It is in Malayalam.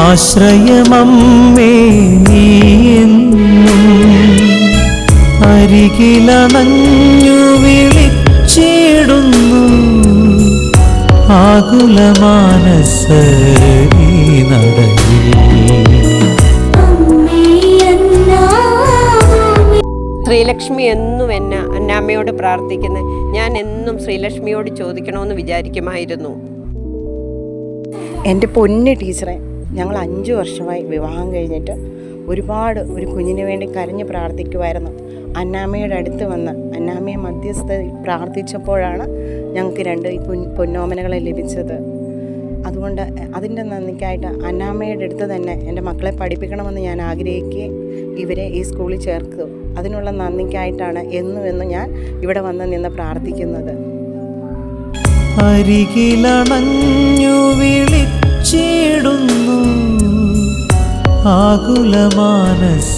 ആശ്രയമമ്മേ നീയെന്നും അരികിലണഞ്ഞു വിളിച്ചിടുന്നു ആകുലമാനസരീ നടയിൽ. ശ്രീലക്ഷ്മി എന്നും എന്നെ അന്നാമ്മയോട് പ്രാർത്ഥിക്കുന്നത് ഞാൻ എന്നും ശ്രീലക്ഷ്മിയോട് ചോദിക്കണമെന്ന് വിചാരിക്കുമായിരുന്നു. എൻ്റെ പൊന്നു ടീച്ചറെ, ഞങ്ങൾ 5 വർഷമായി വിവാഹം കഴിഞ്ഞിട്ട് ഒരുപാട് ഒരു കുഞ്ഞിന് വേണ്ടി കരഞ്ഞ് പ്രാർത്ഥിക്കുമായിരുന്നു. അന്നാമ്മയുടെ അടുത്ത് വന്ന് അന്നാമ്മയെ മധ്യസ്ഥ പ്രാർത്ഥിച്ചപ്പോഴാണ് ഞങ്ങൾക്ക് 2 പൊന്നോമനകളെ ലഭിച്ചത്. അതുകൊണ്ട് അതിൻ്റെ നന്ദിക്കായിട്ട് അന്നാമ്മയുടെ അടുത്ത് തന്നെ എൻ്റെ മക്കളെ പഠിപ്പിക്കണമെന്ന് ഞാൻ ആഗ്രഹിക്കുകയും ഇവരെ ഈ സ്കൂളിൽ ചേർത്തു. അതിനുള്ള നന്ദിക്കായിട്ടാണ് എന്നും ഞാൻ ഇവിടെ വന്ന് നിന്ന് പ്രാർത്ഥിക്കുന്നത്. അരികിലണഞ്ഞു വിളിച്ചിടുന്നു ആകുലമാനസരീ